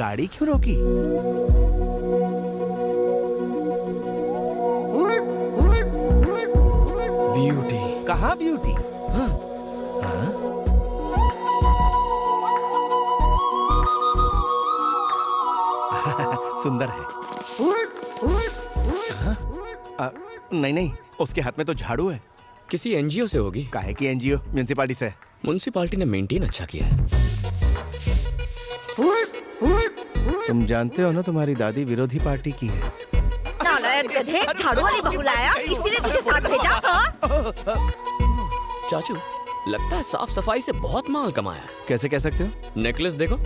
गाड़ी क्यों रोकी? ब्यूटी। कहाँ ब्यूटी? हाँ। हाँ? सुंदर है। हाँ? नहीं नहीं, उसके हाथ में तो झाड़ू है। किसी एनजीओ से होगी। काहे की एनजीओ? म्युनिसिपालिटी से। म्युनिसिपालिटी ने मेंटेन अच्छा किया है। तुम जानते हो ना, तुम्हारी दादी विरोधी पार्टी की है। नालायक गधे, झाड़ू वाली बहू लाया, किसी ने तुझे साथ भेजा? हाँ? चाचू, लगता है साफ सफाई से बहुत माल कमाया है। कैसे कह सकते हो? नेकलेस देखो।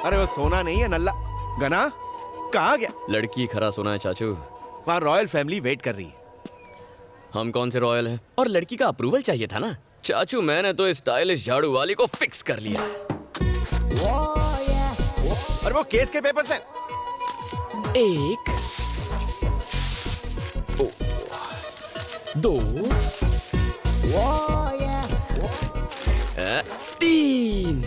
अरे वो सोना नहीं है, नल्ला। गना कहाँ गया? लड़की खरा सोना है चाचू। वहाँ रॉयल फैमिली वेट कर रही है। हम कौन से रॉयल हैं? और लड़की का अप्रूवल चाहिए था ना चाचू। मैंने तो इस स्टाइलिश झाड़ू वाली को फिक्स कर लिया है। और वो केस के पेपर्स हैं। एक, दो, तीन।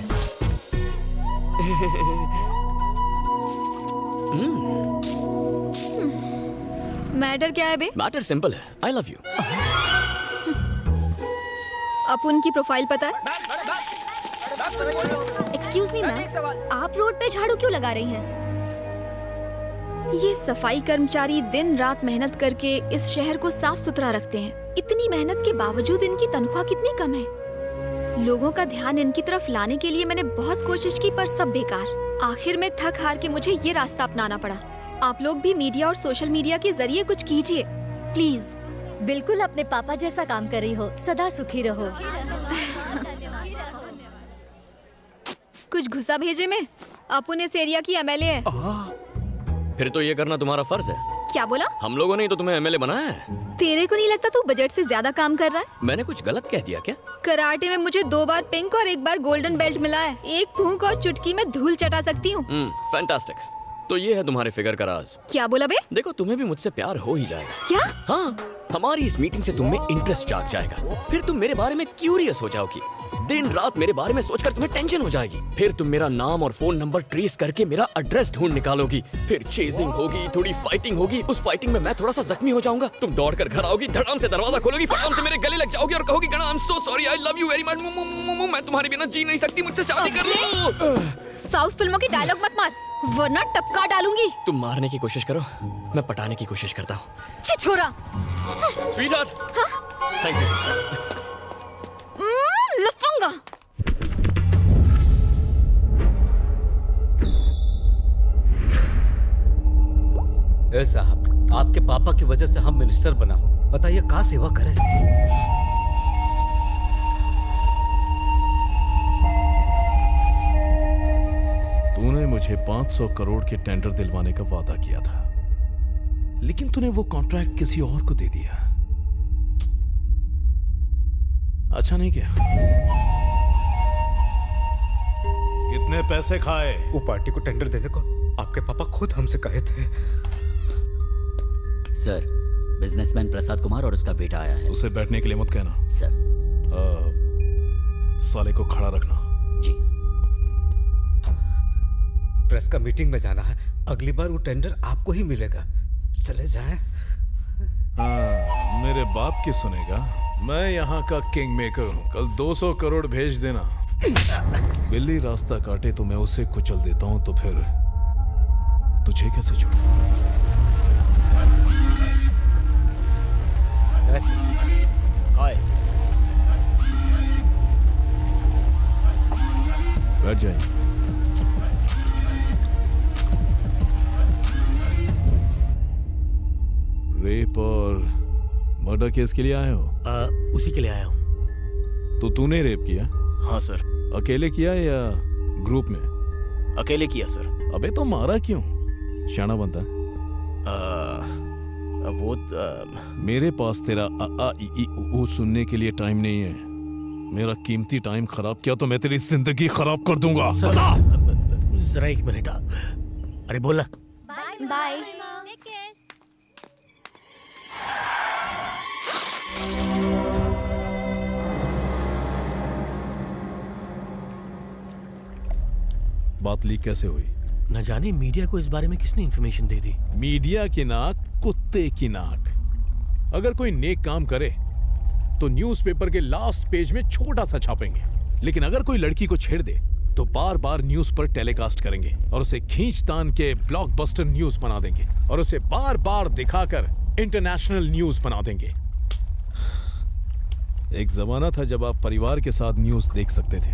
मैटर क्या है बे? मैटर सिंपल है। I love you. अपुन की प्रोफाइल पता है? एक्सक्यूज मी मैम, आप रोड पे झाड़ू क्यों लगा रही हैं? ये सफाई कर्मचारी दिन रात मेहनत करके इस शहर को साफ सुथरा रखते हैं। इतनी मेहनत के बावजूद इनकी तनख्वाह कितनी कम है। लोगों का ध्यान इनकी तरफ लाने के लिए मैंने बहुत कोशिश की, पर सब बेकार। आखिर में थक हार के मुझे ये रास्ता अपनाना पड़ा। आप लोग भी मीडिया और सोशल मीडिया के जरिए कुछ कीजिए प्लीज। बिल्कुल अपने पापा जैसा काम कर रही हो, सदा सुखी रहो। कुछ घुसा भेजे में। अपुन इस एरिया की एमएलए है। फिर तो ये करना तुम्हारा फर्ज है। क्या बोला? हम लोगों ने ही तो तुम्हें एमएलए बनाया है। तेरे को नहीं लगता तू बजट से ज्यादा काम कर रहा है? मैंने कुछ गलत कह दिया क्या? कराटे में मुझे 2 बार पिंक और 1 बार गोल्डन बेल्ट मिला है। एक फूंक और चुटकी में धूल चटा सकती हूँ। फैंटास्टिक। तो ये है तुम्हारे फिगर का राज। क्या बोला बे? देखो, तुम्हें भी मुझसे प्यार हो ही जाएगा। क्या? हाँ, हमारी इस मीटिंग से तुम में इंटरेस्ट जाग जाएगा। फिर तुम मेरे बारे में क्यूरियस हो जाओगी। दिन रात मेरे बारे में सोचकर तुम्हें टेंशन हो जाएगी। फिर तुम मेरा नाम और फोन नंबर ट्रेस करके मेरा एड्रेस ढूंढ निकालोगी। फिर चेजिंग होगी, थोड़ी फाइटिंग होगी। उस फाइटिंग में मैं थोड़ा सा जख्मी हो जाऊंगा। तुम दौड़कर घर आओगी, धड़ाम से दरवाजा खोलोगी, फटाम से मेरे गले लग जाओगी और कहोगी, गणा I am so sorry, I love you very much, मैं तुम्हारे बिना जी नहीं सकती, मुझसे शादी कर लो। साउथ फिल्मों की डायलॉग मत मार, वरना टपका डालूंगी। तुम मारने की कोशिश करो, मैं पटाने की कोशिश करता हूँ। छी छोरा। Sweetheart, thank you. लफंगा। ए साहब, आपके पापा की वजह से हम मिनिस्टर बना हूँ। बताइए कहाँ सेवा करें? तूने मुझे 500 करोड़ के टेंडर दिलवाने का वादा किया था, लेकिन तूने वो कॉन्ट्रैक्ट किसी और को दे दिया। अच्छा नहीं किया। कितने पैसे खाए? वो पार्टी को टेंडर देने को आपके पापा खुद हमसे कहे थे। सर, बिजनेसमैन प्रसाद कुमार और उसका बेटा आया है। उसे बैठने के लिए मत कहना। सर। साले को खड़ा रखना। जी। प्रेस का मीटिंग में जाना है, अगली बार वो टेंडर आपको ही मिलेगा। चले जाएं। हाँ, मेरे बाप की सुनेगा। मैं यहाँ का किंग मेकर हूँ। कल 200 करोड़ भेज देना। बिल्ली रास्ता काटे तो मैं उसे कुचल देता हूँ, तो फिर तुझे कैसे छोड़ूं? हाय। बैठ जाए। रेप और मर्डर केस के लिए आए हो? उसी के लिए आया हूँ। तो तूने रेप किया? हाँ सर। अकेले किया या ग्रुप में? अकेले किया सर। अबे तो मारा क्यों? शाना बनता। वो मेरे पास तेरा आ आ ई ई ऊ सुनने के लिए टाइम नहीं है। मेरा कीमती टाइम खराब किया तो मैं तेरी जिंदगी खराब कर दूंगा। जरा एक मिनट। अरे बोला। बाय। बात लीक कैसे हुई? न जाने मीडिया को इस बारे में किसने इंफॉर्मेशन दे दी। मीडिया की नाक, कुत्ते की नाक। अगर कोई नेक काम करे तो न्यूज़पेपर के लास्ट पेज में छोटा सा छापेंगे, लेकिन अगर कोई लड़की को छेड़ दे तो बार बार न्यूज पर टेलीकास्ट करेंगे और उसे खींचतान के ब्लॉकबस्टर न्यूज बना देंगे और उसे बार बार दिखाकर इंटरनेशनल न्यूज बना देंगे। एक जमाना था जब आप परिवार के साथ न्यूज देख सकते थे,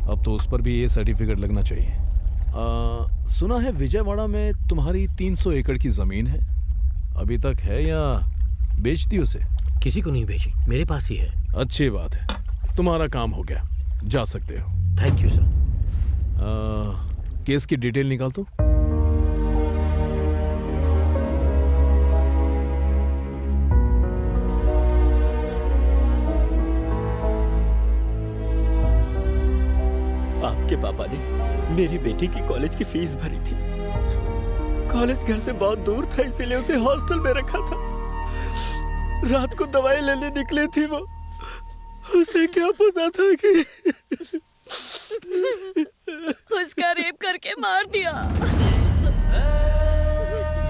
अब तो उस पर भी ये सर्टिफिकेट लगना चाहिए। सुना है विजयवाड़ा में तुम्हारी 300 एकड़ की जमीन है, अभी तक है या बेच दी उसे? किसी को नहीं भेजी, मेरे पास ही है। अच्छी बात है, तुम्हारा काम हो गया, जा सकते हो। Thank you sir. केस की डिटेल निकाल दो। आपके पापा ने मेरी बेटी की कॉलेज की फीस भरी थी। कॉलेज घर से बहुत दूर था, इसीलिए उसे हॉस्टल में रखा था। रात को दवाई लेने निकली थी वो, उसे क्या पता था कि उसका रेप करके मार दिया।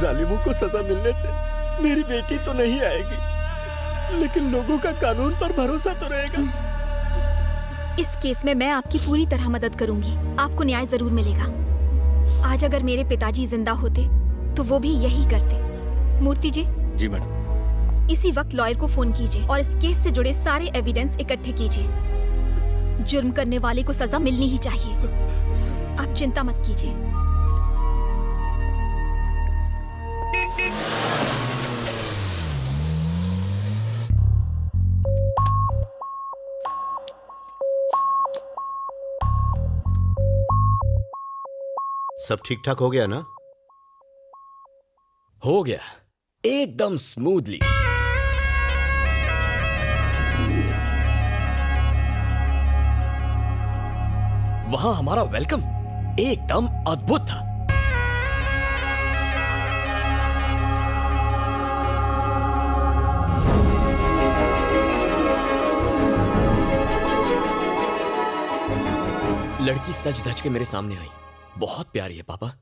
जालिमों को सजा मिलने से मेरी बेटी तो नहीं आएगी, लेकिन लोगों का कानून पर भरोसा तो रहेगा। इस केस में मैं आपकी पूरी तरह मदद करूंगी, आपको न्याय जरूर मिलेगा। आज अगर मेरे पिताजी जिंदा होते तो वो भी यही करते। मूर्ति जी। जी मैडम। इसी वक्त लॉयर को फोन कीजिए और इस केस से जुड़े सारे एविडेंस इकट्ठे कीजिए। जुर्म करने वाले को सजा मिलनी ही चाहिए। आप चिंता मत कीजिए। सब ठीक ठाक हो गया ना? हो गया, एकदम स्मूथली। वहां हमारा वेलकम एकदम अद्भुत था। लड़की सज धज के मेरे सामने आई। बहुत प्यारी है पापा।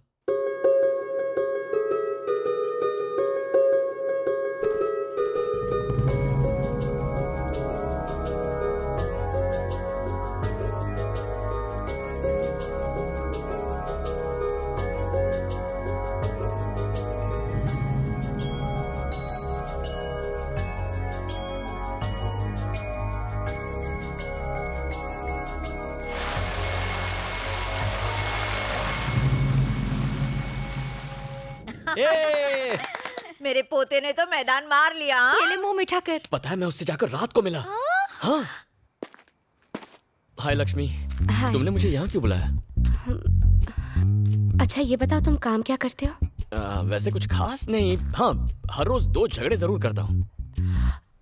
मेरे पोते ने तो मैदान मार लिया। पहले मुंह मिठा कर। पता है मैं उससे जाकर रात को मिला। हाँ। हाय लक्ष्मी। हाय। तुमने मुझे यहाँ क्यों बुलाया? अच्छा ये बताओ तुम काम क्या करते हो? वैसे कुछ खास नहीं। हाँ, हर रोज 2 झगड़े जरूर करता हूँ।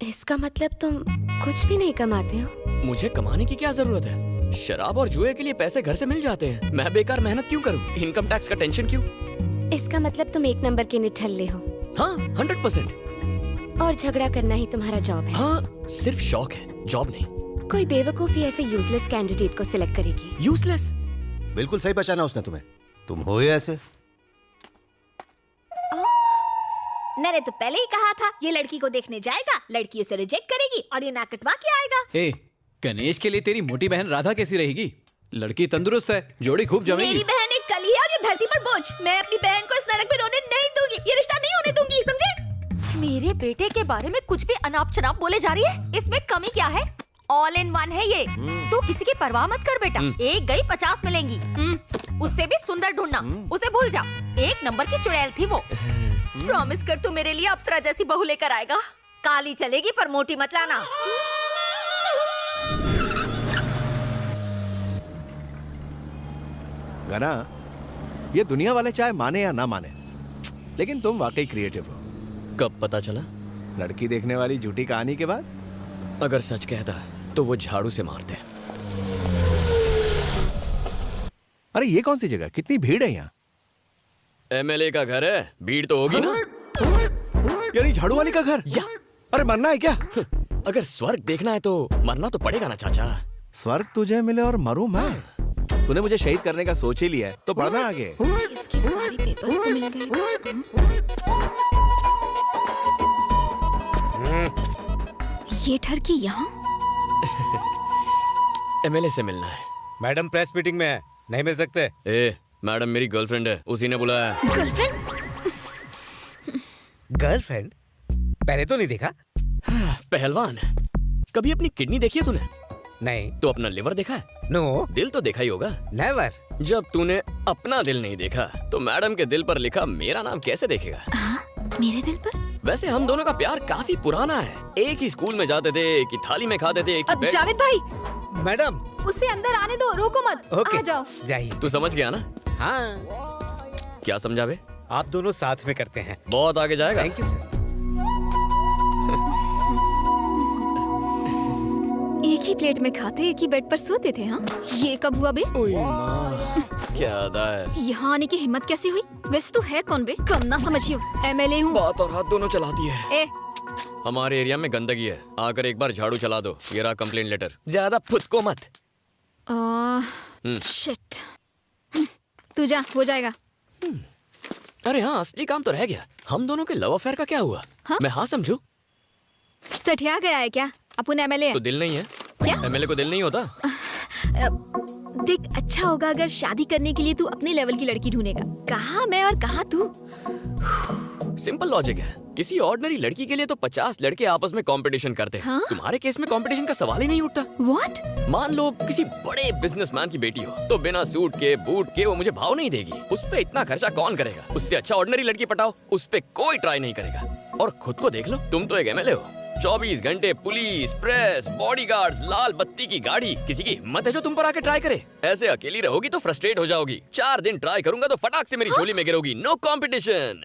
इसका मतलब तुम कुछ भी नहीं कमाते हो? मुझे कमाने की क्या जरूरत है? शराब और जुए के लिए पैसे घर से मिल जाते हैं। मैं बेकार मेहनत क्यों करूँ? इनकम टैक्स का टेंशन क्यों? इसका मतलब तुम 1 नंबर के निठल्ले हो। हाँ, 100%। और झगड़ा करना ही तुम्हारा जॉब है? हाँ, सिर्फ शौक है, जॉब नहीं। कोई बेवकूफी ऐसे यूजलेस कैंडिडेट को सिलेक्ट करेगी। यूजलेस? बिल्कुल सही पहचाना उसने तुम्हें। तुम हो ही ऐसे। मैंने तो पहले ही कहा था ये लड़की को देखने जाएगा, लड़की उसे रिजेक्ट करेगी और ये ना कटवा के आएगा। ए, गणेश के लिए तेरी मोटी बहन राधा कैसी रहेगी? लड़की तंदुरुस्त है, जोड़ी खूब जमेगी। मेरी बहन एक कली है और ये धरती पर बोझ। मैं अपनी बहन को इस नरक में रोने नहीं दूंगी। ये रिश्ता नहीं होने दूंगी, समझे? मेरे बेटे के बारे में कुछ भी अनाप शनाप बोले जा रही है। इसमें कमी क्या है? ऑल इन वन है ये। तू किसी की परवाह मत कर बेटा। एक गई 50 मिलेंगी। उससे भी सुंदर ढूंढना, उसे भूल जा। 1 नंबर की चुड़ैल थी वो। प्रॉमिस कर तू मेरे लिए अप्सरा जैसी बहू लेकर आएगा। काली चलेगी पर मोटी मत लाना। गना, ये दुनिया वाले चाहे माने या ना माने, लेकिन तुम वाकई क्रिएटिव हो। कब पता चला? लड़की देखने वाली झूठी कहानी के बाद। अगर सच कहता तो वो झाड़ू से मारते। अरे ये कौन सी जगह, कितनी भीड़ है यहाँ? एमएलए का घर है, भीड़ तो होगी ना। यानी झाड़ू वाली का घर? या अरे मरना है क्या? अगर स्वर्ग देखना है तो मरना तो पड़ेगा ना चाचा। स्वर्ग तुझे मिले और मरूं मैं? तूने मुझे शहीद करने का सोच ही लिया है तो पढ़ना आगे। इसके सारे पेपर्स तो मिल गए। ये ठरकी यहाँ? एमएलए से मिलना है। मैडम प्रेस मीटिंग में है, नहीं मिल सकते। ए, मैडम मेरी गर्लफ्रेंड है, उसी ने बुलाया है। गर्लफ्रेंड? पहले तो नहीं देखा। पहलवान, कभी अपनी किडनी देखी है तूने? नहीं। तो अपना लिवर देखा है? नो। दिल तो देखा ही होगा। नेवर। जब तूने अपना दिल नहीं देखा तो मैडम के दिल पर लिखा मेरा नाम कैसे देखेगा? मेरे दिल पर? वैसे हम दोनों का प्यार काफी पुराना है। एक ही स्कूल में जाते थे, एक ही थाली में खाते थे, एक ही बेड। जावेद भाई, मैडम उसे अंदर आने दो, रोको मत। ओके, आ जाओ। जाइए। तू समझ गया ना? हाँ। क्या समझावे? आप दोनों साथ में करते हैं। बहुत आगे जाएगा। Thank you sir. एक ही प्लेट में खाते, एक ही बेड पर सोते थे। हाँ, ये कब हुआ बे? ओए माँ, क्या अदा है। यहाँ आने की हिम्मत कैसे हुई? वैसे तू है कौन बे? कम ना समझियो, एमएलए हूँ। बात और हाथ दोनों चलाती है। ए, हमारे एरिया में गंदगी है, आकर एक बार झाड़ू चला दो। ये रहा कंप्लेंट लेटर। ज्यादा फुदको मत। शिट। तू जा, हो जाएगा। अरे हाँ, असली काम तो रह गया। हम दोनों के लव अफेयर का क्या हुआ? हाँ? मैं हाँ समझू? सठिया गया है क्या? अपन एमएलए है। तो दिल नहीं है? क्या? एमएलए को दिल नहीं होता? देख, अच्छा होगा अगर शादी करने के लिए तू अपने लेवल की लड़की ढूंढेगा। कहाँ मैं और कहाँ तू? सिंपल लॉजिक है। किसी ऑर्डिनरी लड़की के लिए तो 50 लड़के आपस में कंपटीशन करते हैं। हाँ? तुम्हारे केस में कंपटीशन का सवाल ही नहीं उठता। What? मान लो किसी बड़े बिजनेसमैन की बेटी हो तो बिना सूट के बूट के वो मुझे भाव नहीं देगी। उस पे इतना खर्चा कौन करेगा? उससे अच्छा ऑर्डिनरी लड़की पटाओ, उस पे कोई ट्राई नहीं करेगा। और खुद को देख लो, तुम तो एक एमएलए हो। 24 घंटे पुलिस, प्रेस, बॉडीगार्ड्स, लाल बत्ती की गाड़ी। किसी की हिम्मत है जो तुम पर आके ट्राई करे? ऐसे अकेली रहोगी तो फ्रस्ट्रेट हो जाओगी। 4 दिन ट्राई करूंगा तो फटाक से मेरी झोली में गिरोगी। No competition.